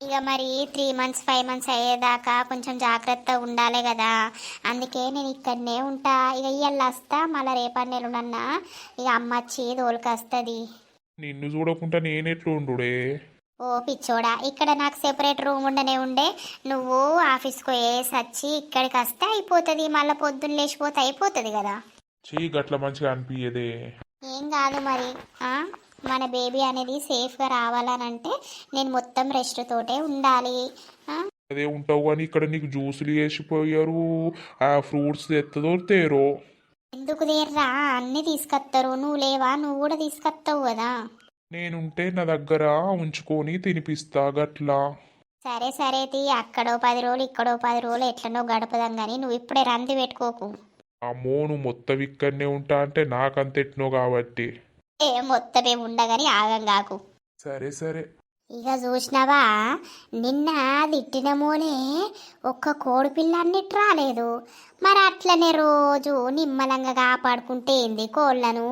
ఇక మరి 3 మంత్స్ 5 మంత్స్ అయ్యేదాకా కొంచెం జాగ్రత్త ఉండాలి కదా, అందుకే నేను ఇక్కడనే ఉంటా. ఇక ఇవాళ వస్తా, మళ్ళీ రేపటి నెలనన్నా ఇక అమ్మ వచ్చి దోలుకొస్తుంది. నిన్ను చూడకుండా నేనెట్లు ఉండుడే? ఓ పిచ్చోడా, ఇక్కడ నాకు సెపరేట్ రూమ్ ఉండనే ఉండే. నువ్వు ఆఫీస్కి పోయేసి వచ్చి ఇక్కడికి వస్తే అయిపోతుంది, మళ్ళీ పొద్దున్న లేచిపోతే అయిపోతుంది కదా. గట్ల మంచిగా అనిపించదే. ఏం కాదు మరి. మన బేబీ అనేది సేఫ్గా రావాలనంటే నేను మొత్తం రెస్ట్ తోటే ఉండాలి. అదే ఉంటావు కానీ ఇక్కడ నీకు జ్యూసులు వేసిపోయారు, ఆ ఫ్రూట్స్ తెత్తదో తేరో. ఎందుకు దేర్రా, అన్నీ తీసుకొస్తారు. నువ్వు లేవా? నువ్వు కూడా తీసుకొస్తావు కదా. నేనుంటే నా దగ్గర ఉంచుకొని తినిపిస్తా గట్లా. సరే సరే తీ, అక్కడో 10 రోజులు ఇక్కడో 10 రోజులు ఎట్లనో గడపదాం కానీ నువ్వు ఇప్పుడే రంది పెట్టుకోకు. అమ్మో, నువ్వు మొత్తం ఇక్కడనే ఉంటా అంటే నాకంతెట్నో కాబట్టి. మొత్తమే ఉండగాని ఆగం కాకు. సరే సరే. ఇక చూసినావా, నిన్న తిట్టినమోనే ఒక్క కోడి పిల్ల అన్నిటి రాలేదు. మరి అట్లనే రోజు నిమ్మలంగా కాపాడుకుంటే ఏంది కోళ్ళను?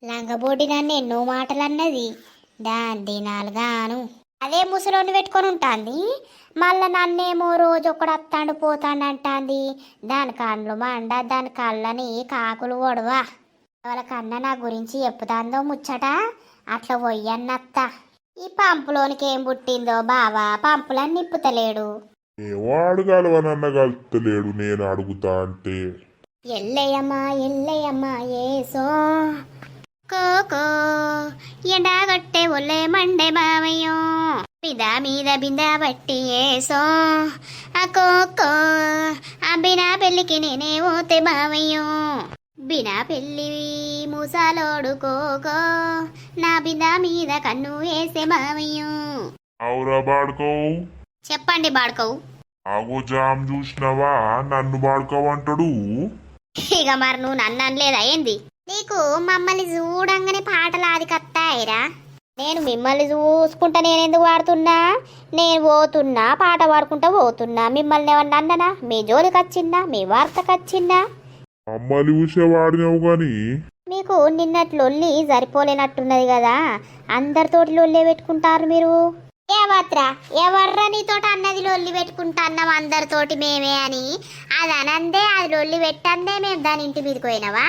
లంగబోటి నన్ను ఎన్నో మాటలు అన్నది, దాని దినాలుగాను అదే ముసలోని పెట్టుకొని ఉంటుంది. మళ్ళా నన్నేమో రోజు ఒకడు అత్తాండు పోతాండు అంటాంది. దాని కళ్ళు మండ, దాని కళ్ళని కాకులు ఒడవా. వాళ్ళకన్నా నా గురించి చెప్పుతాందో ముచ్చట. అట్లా పోయన్నత్త. ఈ పంపులోనికి ఏం పుట్టిందో బావా, పంపులని నిప్పుతలేడు. ఏమో అడగాలవనన్న కలుపుతలేడు, నేను అడుగుతా అంటే. ఎల్లయ్యమ్మా ఎల్లయ్యమ్మా ఏసో కోకో ఎండగొట్టే ఒళ్ళే మండే బావయ్యో, బిదా మీద బిందా బట్టి ఏసో ఆ కోకో ఆ బినా పెళ్ళికి నేనే పోతే బావయ్యో, బినా పెళ్ళి మూసాలోడు కోకో నా బిందా మీద కన్ను వేసే బావయ్యో. అవురా బాడుకోవు? చెప్పండి బాడుకోవు. ఆగో జామ్ చూసినవా, నన్ను బాడుకోవంటాడు. ఇక మరి నువ్వు నన్ను అనలేదా ఏంది? నీకు మమ్మల్ని చూడంగానే పాటలు ఆది కత్తాయిరా. నేను మిమ్మల్ని చూసుకుంటా నేనెందుకు పాడుతున్నా? నేను పోతున్నా, పాట పాడుకుంటా పోతున్నా. మిమ్మల్ని ఏమన్నా అన్ననా? మీ జోలికి వచ్చిందా? మీ వార్తకు వచ్చిందా? అమ్మలి ఊసే వాడినావు గాని మీకు నిన్నటి లొల్లి సరిపోలేనట్టున్నది కదా, అందరితోటి లొల్లే పెట్టుకుంటారు మీరు. ఏవత్రా ఎవర్రా నీతోటి అన్నది లొల్లి పెట్టుకుంటా అన్నాం అందరితోటి మేమే అని, అది అనందే అది లొల్లి పెట్టందే మేము దాని ఇంటి మీదకి పోయినావా?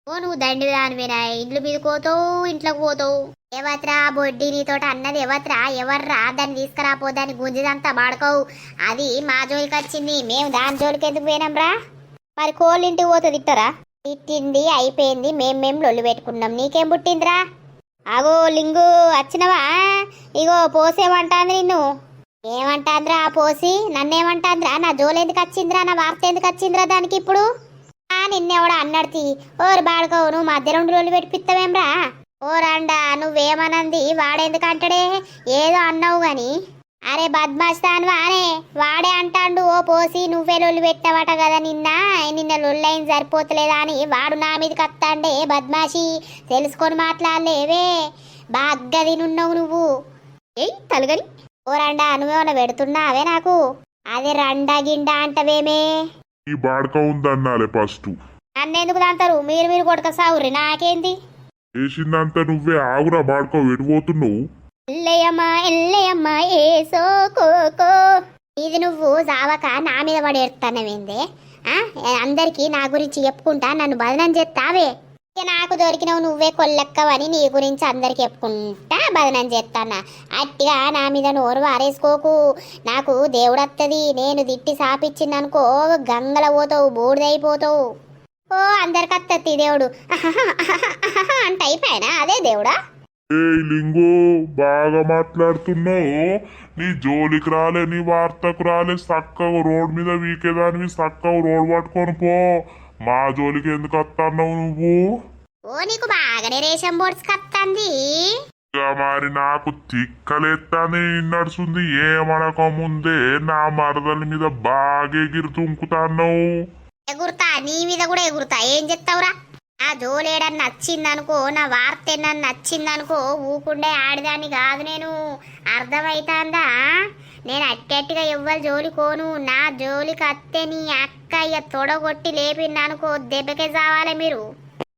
ఓ నువ్వు దండి దానివేనా, ఇంట్లో మీదకి పోతావు ఇంట్లోకి పోతావు. ఏవత్రా బొడ్డి నీతోటి అన్నది ఎవత్రా, ఎవర్రా దాన్ని తీసుకురాపో, దాన్ని గుంజిదంతా బాడుకోవు, అది మా జోలికి వచ్చింది, మేము దాని జోలికి ఎందుకు పోయినాంరా? మరి కోళ్ళింటికి పోతే తిట్టరా? తిట్టింది అయిపోయింది, మేము లొల్లి పెట్టుకున్నాం, నీకేం పుట్టిందిరా? అగో లింగు వచ్చినవా? ఇగో పోసేమంటాంది నిన్ను. ఏమంటాంద్రా పోసి? నన్నేమంటాంద్రా? నా జోలెందుకు వచ్చిందిరా, నా వార్త ఎందుకు వచ్చిందిరా దానికి ఇప్పుడు? నిన్నెవడా అన్నడితి ఓరు బాడుకోవు, నువ్వు మధ్య రెండు రోజులు పెట్టిపిస్తావేమ్రా? ఓ రండా నువ్వేమనంది వాడెందుకంటాడే, ఏదో అన్నావు గాని. అరే బద్మాష్ వానే వాడే అంటాండు. ఓ పోసి నువ్వే లొల్లి పెట్టావట కదా నిన్న లొల్లైన సరిపోతలేదా అని వాడు నా మీదకి వస్తాండే. బద్మాషి తెలుసుకొని మాట్లాడలేవే, బాగా తినున్నావు నువ్వు. ఏయ్ తలగని ఓ రండా నువ్వేమన్నా పెడుతున్నావే నాకు? అదే రండా గిండా అంటవేమే? ఈ బాడక ఉందన్నాలే ఫస్ట్. నన్నెందుకు తంటారు? మీరు కొడక సావుర్రి, నాకేంది? వేసిందంతా నువ్వే, ఆగురా బాడక ఎడిపోతున్నావు? ఎల్లయ్యమ్మా ఏసో కోకో. ఇది నువ్వు జావక నా మీద పడి ఎడతానవేందే? అందరికి నా గురించి చెప్పుకుంటా నన్ను బదనం చేస్తావే. నాకు దొరికినవు నువ్వే కొల్లెక్కవని నీ గురించి అందరికి చెప్పుకుంటా బదనం చేస్తానా. అట్టిగా నా మీద నోరు వారేసుకోకు, నాకు దేవుడత్తది. నేను తిట్టి సాపిచ్చిందనుకో గంగల పోతావు, బూడిదైపోతావు. ఓ అందరికి అత్తత్తి దేవుడు అంటే అయిపోయినా అదే దేవుడా? ఏ లింగు బాగా మాట్లాడుతున్నావు, నీ జోలికి రాలే, నీ వార్తకు రాలే, చక్కగా రోడ్ మీద వీకేదానివి చక్కగా రోడ్ పట్టుకొని పో. మా జోలికి ఎందుకు వస్తున్నావు నువ్వు? ఓ నీకు బాగానే రేషన్ బోర్డ్స్ కత్తంది. ఇక మరి నాకు తిక్కలెత్తానే నడుస్తుంది. ఏమనక ముందే నా మరదల మీద బాగా ఎగిరి తుంకుతాన్నావు. ఎగురుతా, నీ మీద కూడా ఎగురుతా. ఏం చెప్తావురా? నా జోలేడని నచ్చిందనుకో, నా వార్త నన్ను నచ్చిందనుకో ఊకుండే ఆడిదాన్ని కాదు నేను. అర్థమైతాందా? నేను అట్టెట్టుగా ఎవ్వరు జోలికోను. నా జోలికి అత్తే నీ అక్కయ్య తొడగొట్టి లేపిందనుకో దెబ్బకే చావాలి మీరు.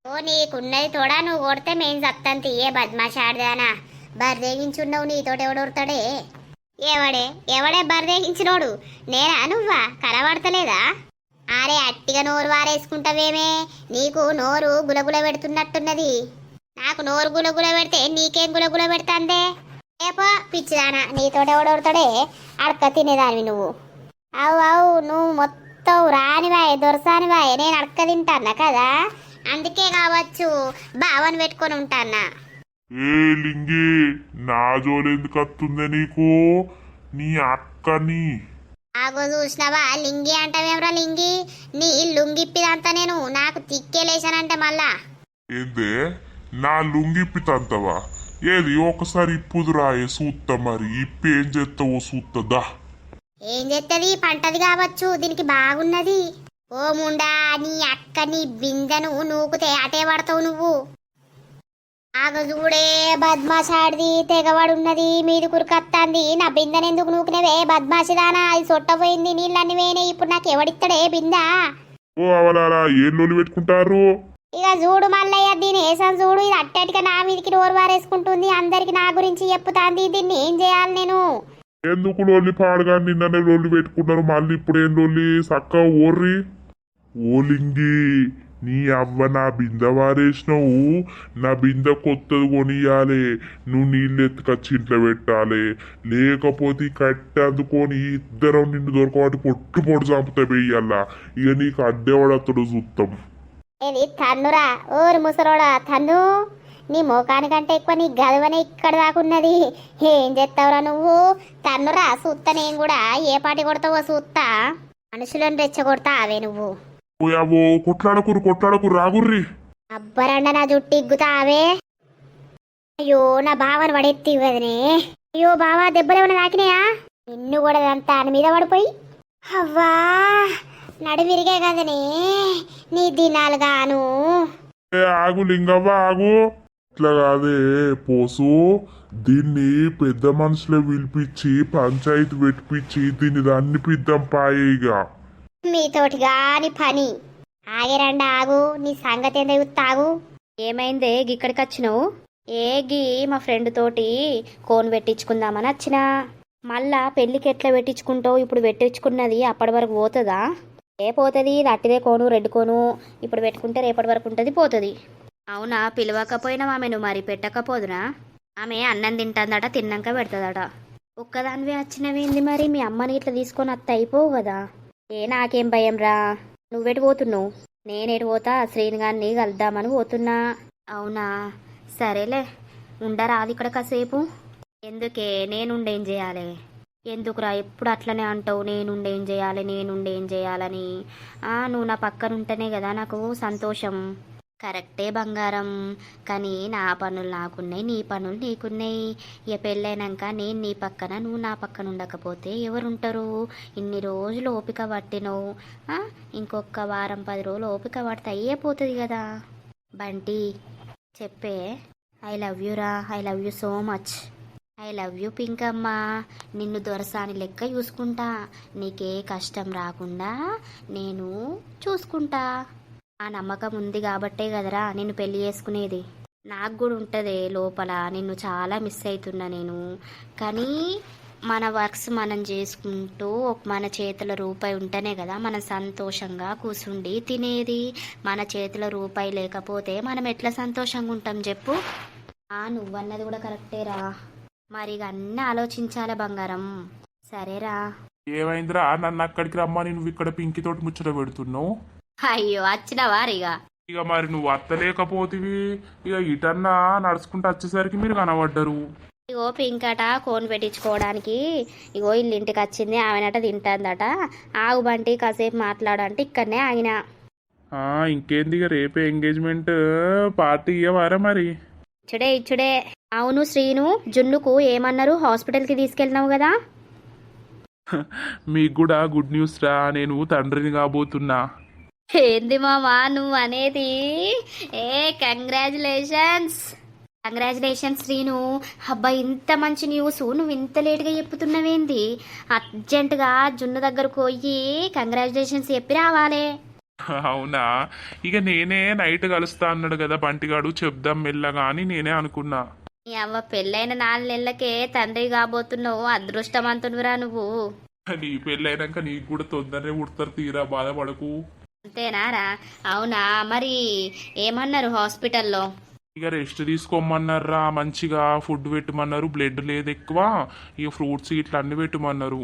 ఓ నీకున్నది తొడ, నువ్వు కొడితే మేము చత్తంతి. ఏ బద్మాష ఆడదానా, బర్దేగించున్నావు. నీతోటి ఎవడొడతాడే? ఎవడే బర్దేగించినోడు? నేనా నువ్వా? కనబడతలేదా? అరే అట్టిగా నోరు వారేసుకుంటావేమే? నీకు నోరు గులగుల పెడుతున్నట్టున్నది. నాకు నోరు గులగుల పెడితే నీకేం గులగుల పెడతాందే? ఏపో పిచ్చిదానా, నీతోటి ఎవడొడతాడే? అడక తినేదానివి నువ్వు. అవు నువ్వు మొత్తం రానివాయే, దొరసానివాయే. నేను అడక తింటానా కదా, అందుకే కావచ్చు బావని పెట్టుకొని ఉంటానా. ఏ లింగి నా జోలు ఎందుకు వస్తుందే నీకు? నీ అక్కని ఆగో చూసినావా? లింగి అంటావేమ్రా లింగి? నీ లుంగిప్పిదంతా నేను నాకు తిక్కేలేసానంటే మళ్ళా ఏందే నా లుంగిప్పితంతవా? ఏది ఒకసారి ఇప్పుదురా సూత్త. మరి ఇప్పి ఏం చేస్తావో సూత్తదా? ఏం చేస్తుంది? పంటది కావచ్చు, దీనికి బాగున్నది. ఓ ముండా నీ అక్క నీ బిందెను నూకుతే అటే పడతావు నువ్వు. ఆగ చూడే బద్మాషాడిది తెగబడున్నది, మీది కురుకత్తాంది. నా బిందెను ఎందుకు నూకినవే బద్మాషిదానా? అది సొట్టపోయింది, నీళ్ళన్ని వేనే. ఇప్పుడు నాకు ఎవడిస్తాడే బిందా? ఓ అవలారా ఏం లొల్లి పెట్టుకుంటారు? ఇక చూడు మల్లయ్య, దీని వేసాను చూడు. ఇది అట్టటిగా నా మీదకి నోరు వారేసుకుంటుంది, అందరికి నా గురించి చెప్పుతాంది. దీన్ని ఏం చేయాలి నేను? ఎందుకు లొల్లి పాడగా? నిన్ననే లొల్లి పెట్టుకున్నారు, మళ్ళీ ఇప్పుడు ఏం లొల్లి? చక్కగా ఓర్రి. ఓ లింగి నీ అవ్వ నా బిందె వారేసినావు. నా బిందె కొత్తది కొనియాలి, నువ్వు నీళ్ళు ఎత్తుకొచ్చి ఇంట్లో పెట్టాలి. లేకపోతే కట్టె అందుకొని ఇద్దరం నిన్ను దొరకబట్టి పొట్టు చంపుతా వెయ్యాలా. ఇక నీకు అడ్డేవాడతడు చూస్తాం. ఇది తన్నురా ఓరు ముసలోడా తన్ను. నీ మోకానికంటే ఎక్కువ నీ గదవనే ఇక్కడ దాకున్నది. ఏం చేస్తావురా నువ్వు? తన్నురా సూత్త. నేను కూడా ఏ పాటి కొడతావో సూత్తా. మనుషులను రెచ్చగొడతా అవే నువ్వు. ఓ కొట్లాడకురు రాగుర్రి. అబ్బరండ నా జుట్టు ఇగ్గుతా అవే. అయ్యో నా బావని పడెత్తి వదనే. అయ్యో బావా దెబ్బలేమన్నా తాకినాయా? నిన్ను కూడా అంతా అని మీద పడిపోయి అవ్వా నడు విరిగే కదనే నీ దినాలు గాను. ఆగు లింగవ్వ ఆగు. ఇట్లా కాదే పోసు, దీన్ని పెద్ద మనుషులే పిలిపించి పంచాయతీ పెట్టిపించి దీన్ని అన్నిపిద్దాం పాయేగా. మీతోటి గాని పని ఆగిరండి ఆగు, నీ సంగతి ఏందో తాగు. ఏమైందే గిక్కడికి వచ్చినావు? ఏగి మా ఫ్రెండ్ తోటి కోన్ పెట్టించుకుందామని వచ్చిన. మళ్ళా పెళ్ళికి ఎట్లా పెట్టించుకుంటావు? ఇప్పుడు పెట్టించుకున్నది అప్పటి వరకు పోతుందా? ఏ పోతుంది, అట్టిదే కోను రెడ్ కోను ఇప్పుడు పెట్టుకుంటే రేపటి వరకు ఉంటుంది పోతుంది. అవునా, పిలవకపోయినా ఆమెను మరి పెట్టకపోదునా? ఆమె అన్నం తింటుందట, తిన్నాక పెడుతుందట. ఒక్కదానివే వచ్చినవేంది మరి? మీ అమ్మని ఇట్లా తీసుకొని అత్త అయిపోవు కదా. నాకేం భయం రా. నువ్వెటు పోతున్నావు? నేనేటు పోతా, శ్రీనిగాన్ని కలుద్దామని పోతున్నా. అవునా, సరేలే ఉండరాదు ఇక్కడ కాసేపు. ఎందుకే, నేనుండేం చేయాలి? ఎందుకురా ఎప్పుడు అట్లనే అంటావు, నేనుండేం చేయాలి నేనుండేం చేయాలని? నువ్వు నా పక్కన ఉంటేనే కదా నాకు సంతోషం. కరెక్టే బంగారం, కానీ నా పనులు నాకున్నాయి, నీ పనులు నీకున్నాయి. ఇక పెళ్ళైనాక నేను నీ పక్కన నువ్వు నా పక్కన ఉండకపోతే ఎవరుంటారు? ఇన్ని రోజులు ఓపిక పట్టినవు, ఇంకొక వారం 10 రోజులు ఓపిక పడితే అయ్యేపోతుంది కదా. బంటి చెప్పే, ఐ లవ్ యూ రా, I love you so much. I love you Pinkamma. నిన్ను దొరసాని లెక్క చూసుకుంటా, నీకే కష్టం రాకుండా నేను చూసుకుంటా. ఆ నమ్మకం ఉంది కాబట్టే కదరా నిన్ను పెళ్లి చేసుకునేది. నాకు కూడా ఉంటుంది లోపల, నిన్ను చాలా మిస్ అవుతున్నా నేను. కానీ మన వర్క్స్ మనం చేసుకుంటూ మన చేతిలో రూపాయి ఉంటేనే కదా మనం సంతోషంగా కూర్చుండి తినేది. మన చేతిలో రూపాయి లేకపోతే మనం ఎట్లా సంతోషంగా ఉంటాం చెప్పు? నువ్వన్నది కూడా కరెక్టేరా. మరి ఇక అన్నీ ఆలోచించాలే బంగారం. సరేరా. ఏమైందిరా నన్ను అక్కడికి రమ్మని నువ్వు ఇక్కడ పింకితోటి ముచ్చట పెడుతున్నావు? అయ్యో వచ్చినవా ఇక మరి నువ్వు అత్తలేకపోతివి, ఇక ఇటన్నా నడుచుకుంటూ వచ్చేసరికి మీరు కనబడ్డరు. ఇగో పింకట కోన్ పెట్టించుకోవడానికి ఇగో ఇల్లింటికి వచ్చింది, ఆమెనట తింటుందట. ఆగు బంటి కాసేపు మాట్లాడంటే ఇక్కడనే ఆగిన. ఇంకేంది, ఇక రేపే ఎంగేజ్మెంట్ పార్టీ ఇవ్వవారా మరి? ఇచ్చుడే. అవును శ్రీను, జున్నుకు ఏమన్నారు? హాస్పిటల్కి తీసుకెళ్ళినావు కదా. మీకు కూడా గుడ్ న్యూస్ రా, నేను తండ్రిని కాబోతున్నా. ఏంది మామా నువ్వు అనేది? కంగ్రాచులేషన్స్ శ్రీను. అబ్బా ఇంత మంచి న్యూస్ నువ్వు ఇంత లేట్గా చెప్పుతున్నావేంది? అర్జెంటుగా జున్ను దగ్గరకు పోయి కంగ్రాచులేషన్స్ చెప్పి రావాలి. అవునా, ఇక నేనే నైట్ కలుస్తా అన్నాడు కదా బంటిగాడు, చెప్దాం మెల్లగా అని నేనే అనుకున్నా. నీ అవ్వ పెళ్ళైన 4 నెలలకే తండ్రి కాబోతున్నావు, అదృష్టవంతునివిరా నువ్వు. నీ పెళ్ళైనాక నీకు కూడా తొందరనే పుడతారు, తీరా బాధపడకు. అంతేనారా? అవునా, మరి ఏమన్నారు హాస్పిటల్లో? ఇక రెస్ట్ తీసుకోమన్నారా, మంచిగా ఫుడ్ పెట్టమన్నారు, బ్లడ్ లేదు ఎక్కువ, ఇక ఫ్రూట్స్ ఇట్లా అన్ని పెట్టమన్నారు.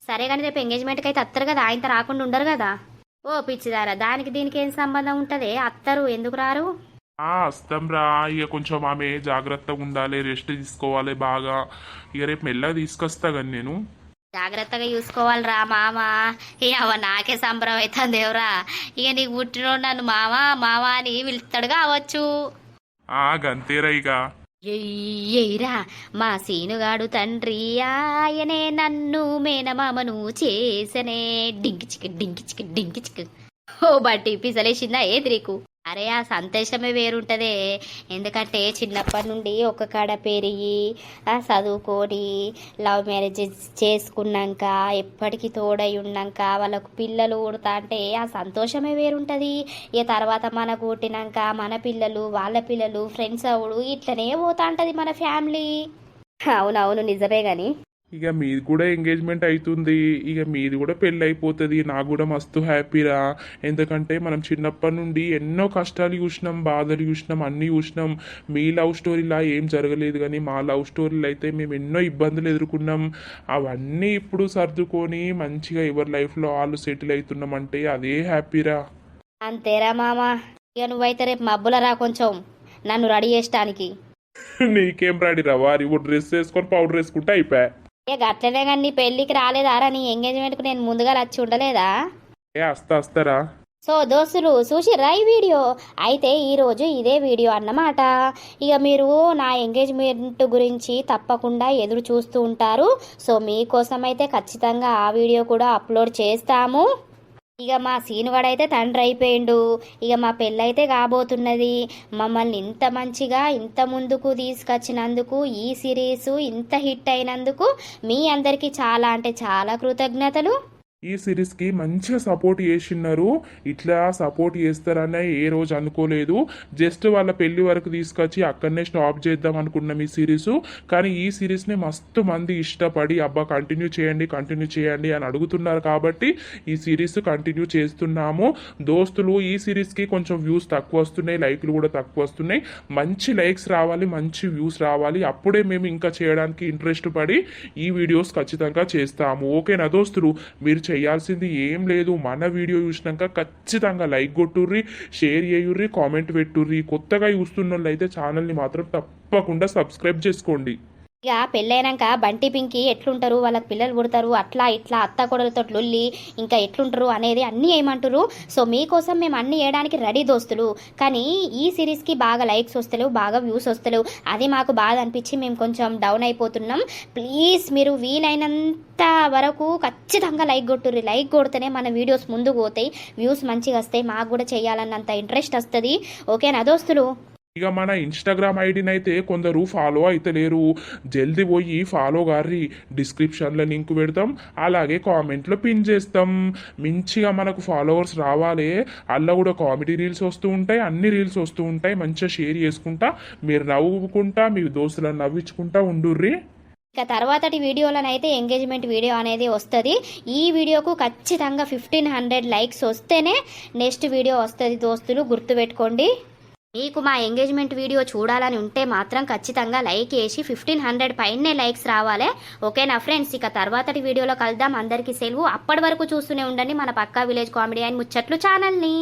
సరే కానీ రేపు ఎంగేజ్మెంట్కి అయితే అత్తరు కదా, ఆయనతో రాకుండా ఉండరు కదా. ఓ పిచ్చిదారా, దానికి దీనికి ఏం సంబంధం ఉంటుంది? అత్తరు, ఎందుకు రారు? వస్తాం రా, ఇక కొంచెం ఆమె జాగ్రత్తగా ఉండాలి, రెస్ట్ తీసుకోవాలి బాగా. ఇక రేపు మెల్లగా తీసుకొస్తా కానీ నేను. జాగ్రత్తగా చూసుకోవాలి రా మామ. అవ నాకే సంబరం అవుతుంది ఎవరా. ఇక నీకు పుట్టినోడు నన్ను మామ అని పిలుస్తాడు కావచ్చు. గంతేరా ఇక. ఎయ్యరా మా సీనుగాడు తండ్రి ఆయనే నన్ను మేనమామను చేసనే. డింకి చిక్. ఓ బట్టి పిసలేసిందా ఏది నీకు? అరే ఆ సంతోషమే వేరుంటదే. ఎందుకంటే చిన్నప్పటి నుండి ఒక కాడ పెరిగి చదువుకొని లవ్ మ్యారేజెస్ చేసుకున్నాక ఎప్పటికీ తోడై ఉన్నాక వాళ్ళకు పిల్లలు పుడతా అంటే ఆ సంతోషమే వేరుంటుంది. ఇక తర్వాత మనకు పుట్టినాక మన పిల్లలు వాళ్ళ పిల్లలు ఫ్రెండ్స్ అవుడు ఇట్లనే పోతా ఉంటుంది మన ఫ్యామిలీ. అవునవును నిజమే కానీ ఇక మీది కూడా ఎంగేజ్మెంట్ అవుతుంది, ఇక మీది కూడా పెళ్ళి అయిపోతుంది. నాకు కూడా మస్తు హ్యాపీరా. ఎందుకంటే మనం చిన్నప్పటి నుండి ఎన్నో కష్టాలు చూసినాం, బాధలు చూసినాం, అన్నీ చూసినాం. మీ లవ్ స్టోరీలా ఏం జరగలేదు, కానీ మా లవ్ స్టోరీలు అయితే మేము ఎన్నో ఇబ్బందులు ఎదుర్కొన్నాం. అవన్నీ ఇప్పుడు సర్దుకొని మంచిగా ఎవరి లైఫ్లో వాళ్ళు సెటిల్ అవుతున్నామంటే అదే హ్యాపీరా. అంతేరా మామ. ఇక నువ్వైతే రేపు మబ్బుల రా కొంచెం నన్ను రెడీ చేసడానికి. నీకేం రెడీ రా, వారి డ్రెస్ వేసుకొని పౌడర్ వేసుకుంటే అయిపోయా. ఇక అట్లనే కానీ నీ పెళ్ళికి రాలేదారా? నీ ఎంగేజ్మెంట్కు నేను ముందుగా వచ్చి ఉండలేదా? వస్తారా? సో దోస్తులు చూసిర్రా ఈ వీడియో? అయితే ఈరోజు ఇదే వీడియో అన్నమాట. ఇక మీరు నా ఎంగేజ్మెంట్ గురించి తప్పకుండా ఎదురు చూస్తూ ఉంటారు. సో మీకోసం అయితే ఖచ్చితంగా ఆ వీడియో కూడా అప్లోడ్ చేస్తాము. ఇక మా సీనుగాడైతే తండ్రి అయిపోయిండు, ఇక మా పెళ్ళైతే కాబోతున్నది. మమ్మల్ని ఇంత మంచిగా ఇంత ముందుకు తీసుకొచ్చినందుకు, ఈ సిరీస్ ఇంత హిట్ అయినందుకు మీ అందరికీ చాలా అంటే చాలా కృతజ్ఞతలు. ఈ సిరీస్కి మంచిగా సపోర్ట్ చేసినారు. ఇట్లా సపోర్ట్ చేస్తారని ఏ రోజు అనుకోలేదు. జస్ట్ వాళ్ళ పెళ్లి వరకు తీసుకొచ్చి అక్కడనే స్టాప్ చేద్దాం అనుకున్నాం ఈ సిరీస్. కానీ ఈ సిరీస్ని మస్తు మంది ఇష్టపడి అబ్బా కంటిన్యూ చేయండి అని అడుగుతున్నారు కాబట్టి ఈ సిరీస్ కంటిన్యూ చేస్తున్నాము. దోస్తులు ఈ సిరీస్కి కొంచెం వ్యూస్ తక్కువ వస్తున్నాయి, లైక్లు కూడా తక్కువ వస్తున్నాయి. మంచి లైక్స్ రావాలి, మంచి వ్యూస్ రావాలి, అప్పుడే మేము ఇంకా చేయడానికి ఇంట్రెస్ట్ పడి ఈ వీడియోస్ ఖచ్చితంగా చేస్తాము. ఓకేనా దోస్తులు? మీరు చేయాల్సింది ఏం లేదు, మన వీడియో చూసినాక ఖచ్చితంగా లైక్ కొట్టుర్రి, షేర్ చేయుర్రి, కామెంట్ పెట్టుర్రి. కొత్తగా చూస్తున్న వాళ్ళు అయితే ఛానల్ని మాత్రం తప్పకుండా సబ్స్క్రైబ్ చేసుకోండి. ఇక పెళ్ళైనాక బంటి పింకి ఎట్లుంటారు, వాళ్ళకి పిల్లలు పుడతారు, అట్లా ఇట్లా అత్త కొడలతో లొల్లి ఇంకా ఎట్లుంటారు అనేది అన్నీ ఏమంటారు. సో మీకోసం మేము అన్నీ వేయడానికి రెడీ దోస్తులు. కానీ ఈ సిరీస్కి బాగా లైక్స్ వస్తలేవు, బాగా వ్యూస్ వస్తలేవు. అది మాకు బాధ అనిపించి మేము కొంచెం డౌన్ అయిపోతున్నాం. ప్లీజ్ మీరు వీలైనంత వరకు ఖచ్చితంగా లైక్ కొట్టుర్రి. లైక్ కొడితేనే మన వీడియోస్ ముందుకు పోతాయి, వ్యూస్ మంచిగా వస్తాయి, మాకు కూడా చేయాలన్నంత ఇంట్రెస్ట్ వస్తుంది. ఓకేనా దోస్తులు? ఇక మన ఇన్స్టాగ్రామ్ ఐడిని అయితే కొందరు ఫాలో అయితే లేరు. జల్దీ పోయి ఫాలో గారి, డిస్క్రిప్షన్లో లింక్ పెడతాం, అలాగే కామెంట్లో పిన్ చేస్తాం. మంచిగా మనకు ఫాలోవర్స్ రావాలి. అలా కూడా కామెడీ రీల్స్ వస్తూ ఉంటాయి, అన్ని రీల్స్ వస్తూ ఉంటాయి. మంచిగా షేర్ చేసుకుంటా, మీరు నవ్వుకుంటా, మీ దోస్తులను నవ్వించుకుంటా ఉండుర్రి. ఇక తర్వాతటి వీడియోలోనైతే ఎంగేజ్మెంట్ వీడియో అనేది వస్తుంది. ఈ వీడియోకు ఖచ్చితంగా 1500 లైక్స్ వస్తేనే నెక్స్ట్ వీడియో వస్తుంది దోస్తులు, గుర్తుపెట్టుకోండి. మీకు మా ఎంగేజ్మెంట్ వీడియో చూడాలని ఉంటే మాత్రం ఖచ్చితంగా లైక్ వేసి 1500 పైనే లైక్స్ రావాలి. ఓకేనా ఫ్రెండ్స్? ఇక తర్వాతటి వీడియోలో కలుద్దాం. అందరికీ సెలవు. అప్పటి వరకు చూస్తూనే ఉండండి మన పక్కా విలేజ్ కామెడీ అండ్ ముచ్చట్లు ఛానల్ని.